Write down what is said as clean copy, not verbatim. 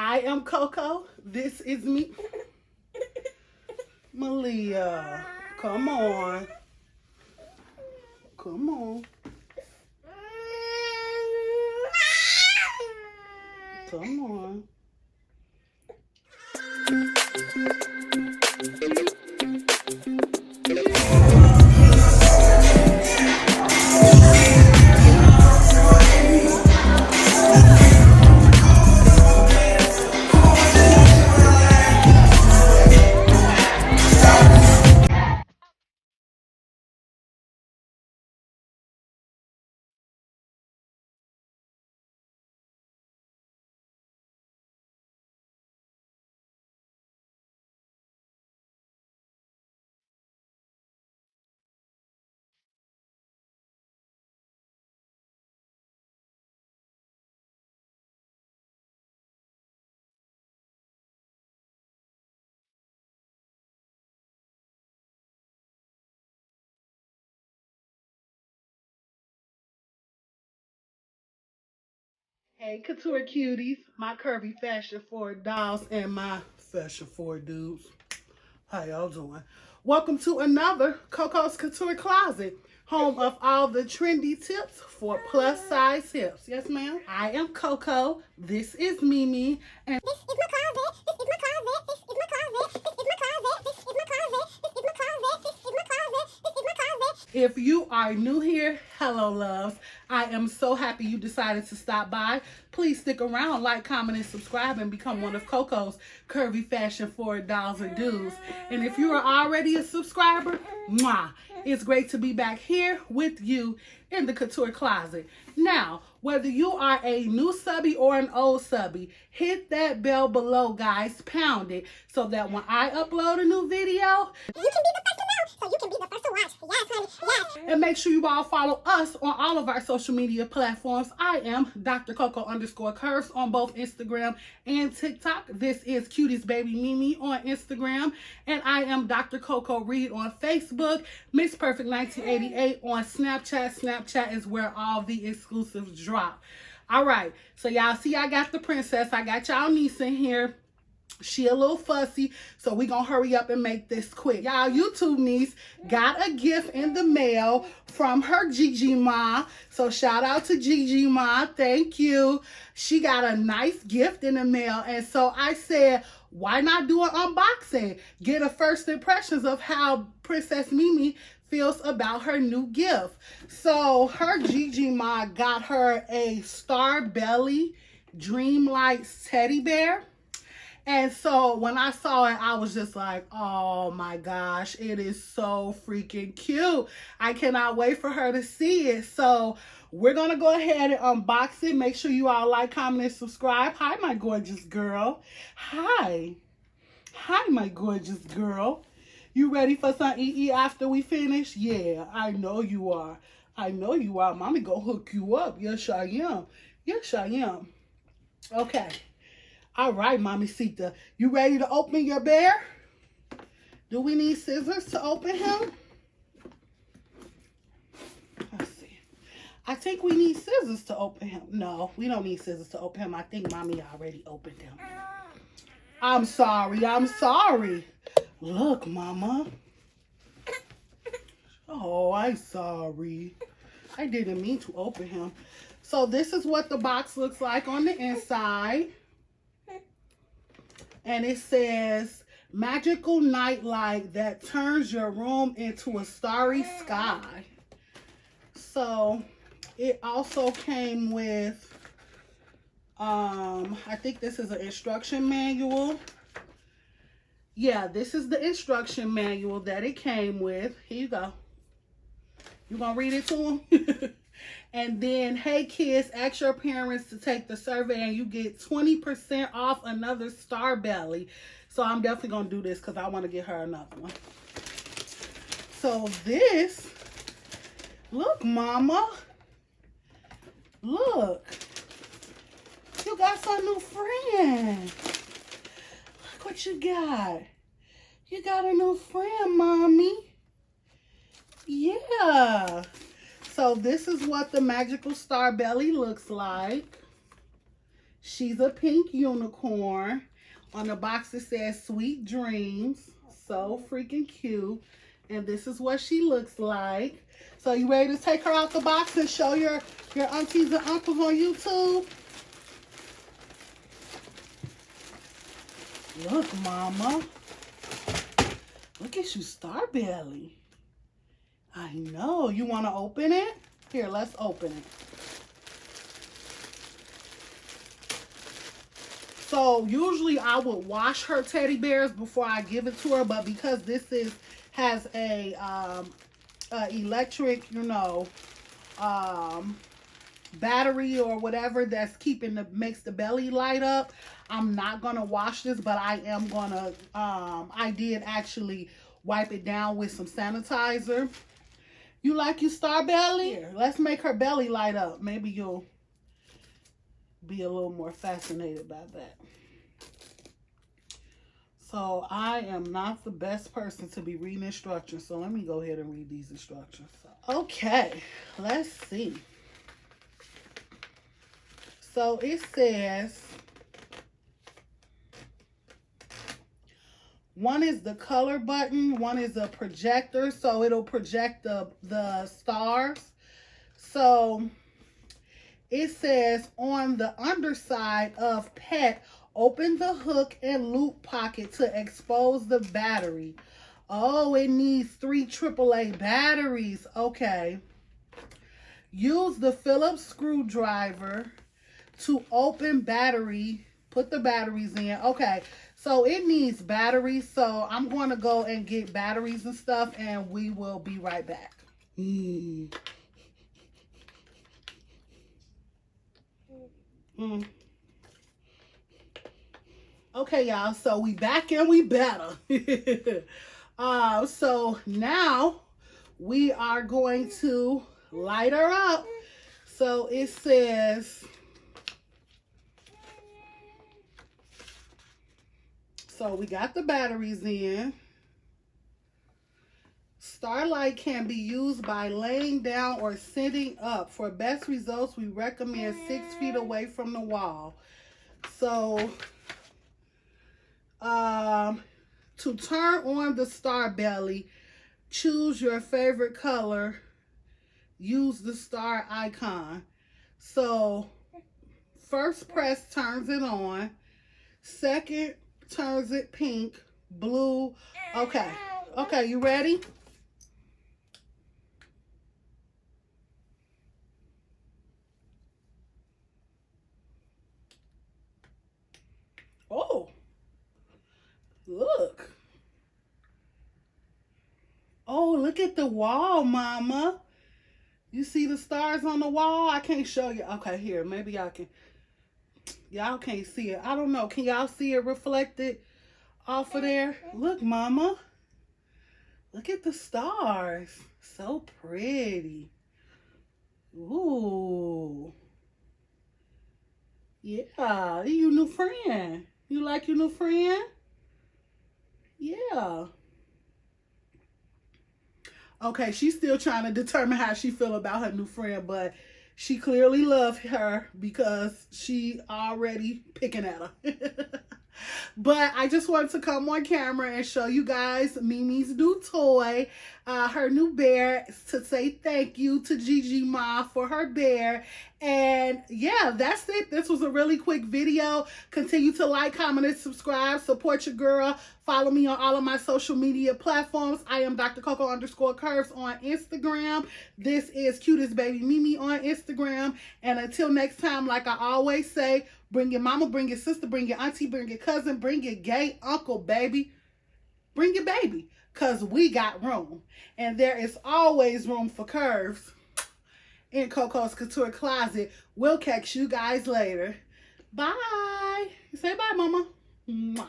I am Coco. This is me. Malia, come on. Come on. Come on. Hey, couture cuties, my curvy fashion for dolls and my fashion for dudes. How y'all doing? Welcome to another Coco's Couture Closet, home of all the trendy tips for plus size hips. Yes, ma'am. I am Coco. This is Mimi, and This is my closet. This is my closet. This is my closet. This is my closet. This is my closet. This is my closet. This is my closet. This is my closet. if you are new here, hello, loves. I am so happy you decided to stop by. Please stick around, like, comment, and subscribe, and become one of Coco's curvy fashion for dolls and dudes. And if you are already a subscriber, mwah, it's great to be back here with you in the Couture Closet. Now, whether you are a new subby or an old subby, hit that bell below, guys. Pound it so that when I upload a new video, You can be the first to know, so you can be the first to watch. Yes, honey. Yes. and make sure you all follow us on all of our social media platforms. I am Dr. Coco_Curves on both Instagram and TikTok. This is Cuties Baby Mimi on Instagram. And I am Dr. Coco Reed on Facebook. Miss Perfect 1988 on Snapchat. Snapchat is where all the exclusives drop. All right. So y'all see I got the princess. I got y'all niece in here. She a little fussy, so we gonna hurry up and make this quick. Y'all, YouTube niece got a gift in the mail from her GIGI ma. So shout out to GIGI ma. Thank you. She got a nice gift in the mail. And so I said, why not do an unboxing? Get a first impressions of how Princess Mimi feels about her new gift. So her GIGI ma got her a Star Belly Dreamlights teddy bear. And so when I saw it, I was just like, oh my gosh, it is so freaking cute. I cannot wait for her to see it. So we're going to go ahead and unbox it. Make sure you all like, comment, and subscribe. Hi, my gorgeous girl. Hi. Hi, my gorgeous girl. You ready for some EE after we finish? Yeah, I know you are. I know you are. Mommy gonna hook you up. Yes, I am. Yes, I am. Okay. All right, Mommy Sita, you ready to open your bear? Do we need scissors to open him? Let's see. I think we need scissors to open him. No, we don't need scissors to open him. I think Mommy already opened him. I'm sorry. I'm sorry. Look, Mama. Oh, I'm sorry. I didn't mean to open him. So this is what the box looks like on the inside. And it says, magical nightlight that turns your room into a starry sky. So it also came with, I think this is an instruction manual. Yeah, this is the instruction manual that it came with. Here you go. You gonna read it to them? And then, hey kids, ask your parents to take the survey and you get 20% off another Star Belly. So I'm definitely going to do this because I want to get her another one. So this, look, Mama. Look. You got some new friend. Look what you got. You got a new friend, Mommy. Yeah. So this is what the magical Star Belly looks like. She's a pink unicorn. On the box it says Sweet Dreams. So freaking cute. And this is what she looks like. So you ready to take her out the box and show your aunties and uncles on YouTube? Look, Mama. Look at you, Starbelly. I know. You want to open it? Here, let's open it. So usually I would wash her teddy bears before I give it to her, but because this has a electric, battery or whatever that's makes the belly light up, I'm not gonna wash this, but I am gonna I did actually wipe it down with some sanitizer. You like your Starbelly? Here, let's make her belly light up. Maybe you'll be a little more fascinated by that. So I am not the best person to be reading instructions, so let me go ahead and read these instructions. Okay, let's see. So it says, one is the color button, one is a projector, so it'll project the stars. So it says on the underside of pet, open the hook and loop pocket to expose the battery. Oh, it needs 3 AAA batteries. Okay. Use the Phillips screwdriver to open battery. Put the batteries in. Okay. So it needs batteries. So I'm going to go and get batteries and stuff, and we will be right back. Okay, y'all, so we back and we better. So now we are going to light her up. So it says, so we got the batteries in. Starlight can be used by laying down or sitting up. For best results, we recommend 6 feet away from the wall. So, to turn on the Starbelly, choose your favorite color. Use the star icon. So, first press turns it on. Second turns it pink, blue. Okay. Okay, you ready? Oh, look. Oh, look at the wall, Mama. You see the stars on the wall? I can't show you. Okay, here. Maybe y'all can. Y'all can't see it. I don't know. Can y'all see it reflected off of there? Look, Mama. Look at the stars. So pretty. Ooh. Yeah, you new friend. You like your new friend? Yeah. Okay, she's still trying to determine how she feel about her new friend, but she clearly loves her because she already picking at her. But I just wanted to come on camera and show you guys Mimi's new toy, her new bear, to say thank you to Gigi Ma for her bear. And yeah, that's it. This was a really quick video. Continue to like, comment, and subscribe. Support your girl. Follow me on all of my social media platforms. I am Dr. Coco_Curves on Instagram. This is Cutest Baby Mimi on Instagram. And until next time, like I always say, bring your mama, bring your sister, bring your auntie, bring your cousin, bring your gay uncle, baby. Bring your baby, because we got room. And there is always room for curves in Coco's Couture Closet. We'll catch you guys later. Bye. Say bye, Mama. Mwah.